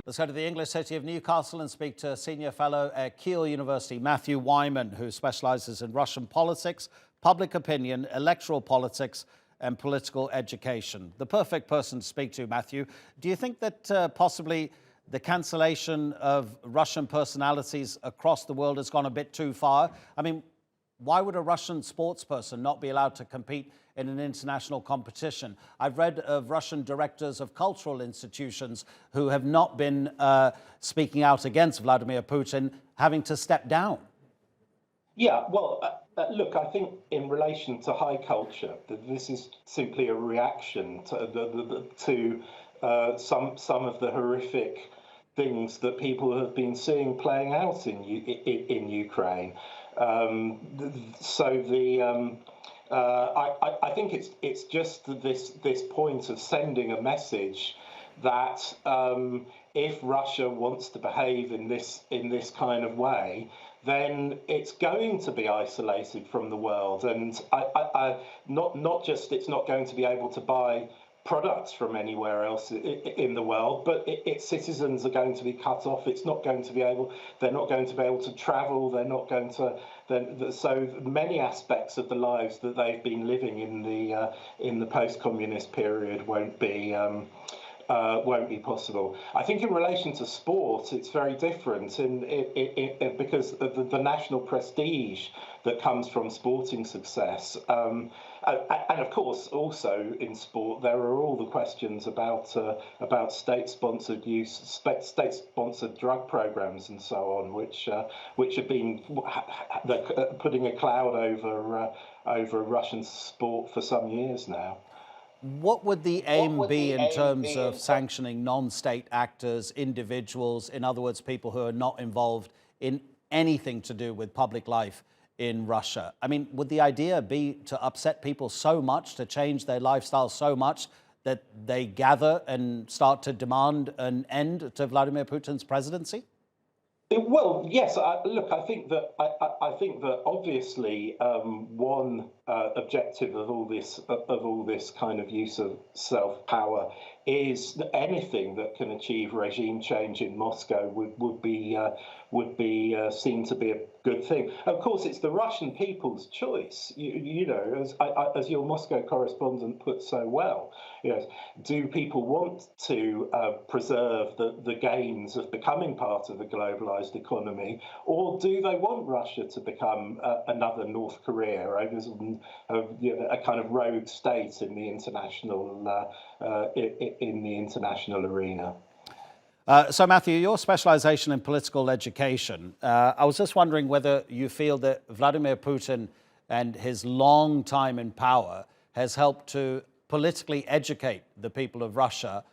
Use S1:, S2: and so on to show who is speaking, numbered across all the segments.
S1: Let's go to the English city of Newcastle and speak to Senior Fellow at Keele University, Matthew Wyman, who specialises in Russian politics, public opinion, electoral politics and political education. The perfect person to speak to, Matthew. Do you think that possibly the cancellation of Russian personalities across the world has gone a bit too far? I mean, why would a Russian sports person not be allowed to compete in an international competition? I've read of Russian directors of cultural institutions who have not been speaking out against Vladimir Putin having to step down.
S2: Yeah, well, look, I think in relation to high culture, this is simply a reaction to some of the horrific things that people have been seeing playing out in Ukraine. I think it's just this point of sending a message that if Russia wants to behave in this kind of way, then it's going to be isolated from the world, and not just it's not going to be able to buy products from anywhere else in the world, but its citizens are going to be cut off. They're not going to be able to travel. They're not going to. So many aspects of the lives that they've been living in the post-communist period won't be possible. I think in relation to sport, it's very different, because of the national prestige that comes from sporting success. And of course, also in sport, there are all the questions about state-sponsored use, state-sponsored drug programs, and so on, which have been putting a cloud over Russian sport for some years now.
S1: What would the aim be in terms of sanctioning non-state actors, individuals, in other words, people who are not involved in anything to do with public life in Russia? I mean, would the idea be to upset people so much, to change their lifestyle so much that they gather and start to demand an end to Vladimir Putin's presidency?
S2: Well, yes. Look, I think that obviously one objective of all this kind of use of self-power is that anything that can achieve regime change in Moscow would be seen to be a good thing. Of course, it's the Russian people's choice. You know, as your Moscow correspondent put so well, do people want to preserve the gains of becoming part of a globalized economy, or do they want Russia to become another North Korea, a kind of rogue state in the international arena?
S1: So, Matthew, your specialization in political education, I was just wondering whether you feel that Vladimir Putin and his long time in power has helped to politically educate the people of Russia,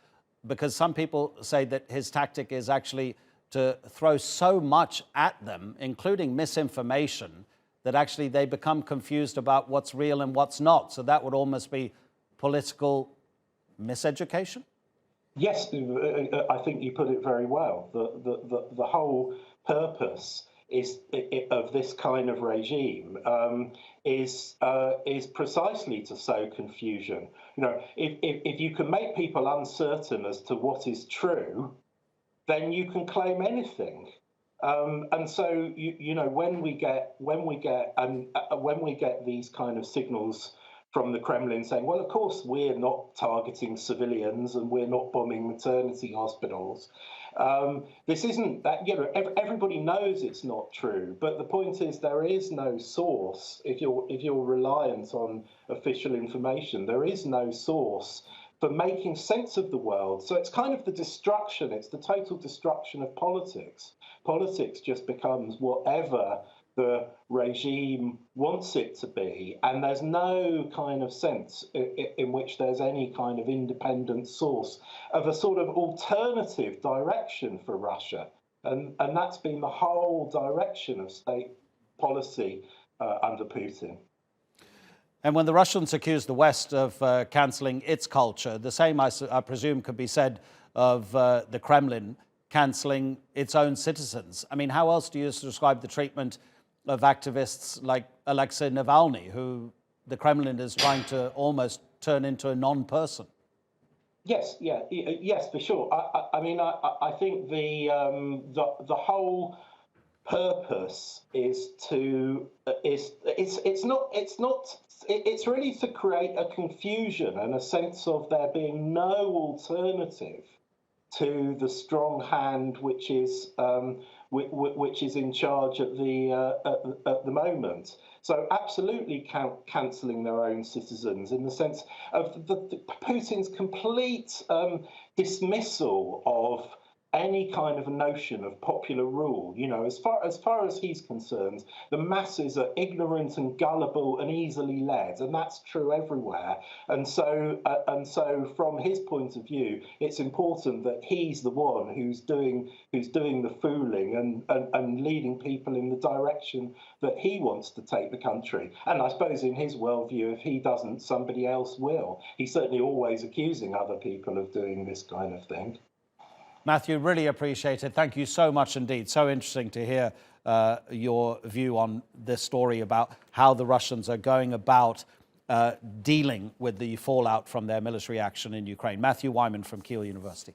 S1: because some people say that his tactic is actually to throw so much at them, including misinformation, that actually they become confused about what's real and what's not. So that would almost be political miseducation?
S2: Yes, I think you put it very well. The whole purpose of this kind of regime is precisely to sow confusion. If you can make people uncertain as to what is true, then you can claim anything. And so when we get these kind of signals from the Kremlin saying, well, of course, we're not targeting civilians and we're not bombing maternity hospitals. This isn't that, everybody knows it's not true. But the point is, there is no source. If you're reliant on official information, there is no source for making sense of the world. So it's kind of it's the total destruction of politics. Politics just becomes whatever the regime wants it to be, and there's no kind of sense in which there's any kind of independent source of a sort of alternative direction for Russia, and that's been the whole direction of state policy under Putin.
S1: And when the Russians accuse the West of cancelling its culture, the same, I presume, could be said of the Kremlin cancelling its own citizens. I mean, how else do you describe the treatment of activists like Alexei Navalny, who the Kremlin is trying to almost turn into a non-person?
S2: Yes, for sure. I mean, I think the whole purpose is to it's really to create a confusion and a sense of there being no alternative to the strong hand which is in charge at the moment. So absolutely cancelling their own citizens in the sense of Putin's complete dismissal of any kind of notion of popular rule. You know, as far as he's concerned, the masses are ignorant and gullible and easily led, and that's true everywhere. And so from his point of view, it's important that he's the one who's doing the fooling and leading people in the direction that he wants to take the country. And I suppose in his worldview, if he doesn't, somebody else will. He's certainly always accusing other people of doing this kind of thing.
S1: Matthew, really appreciate it. Thank you so much indeed. So interesting to hear your view on this story about how the Russians are going about dealing with the fallout from their military action in Ukraine. Matthew Wyman from Keele University.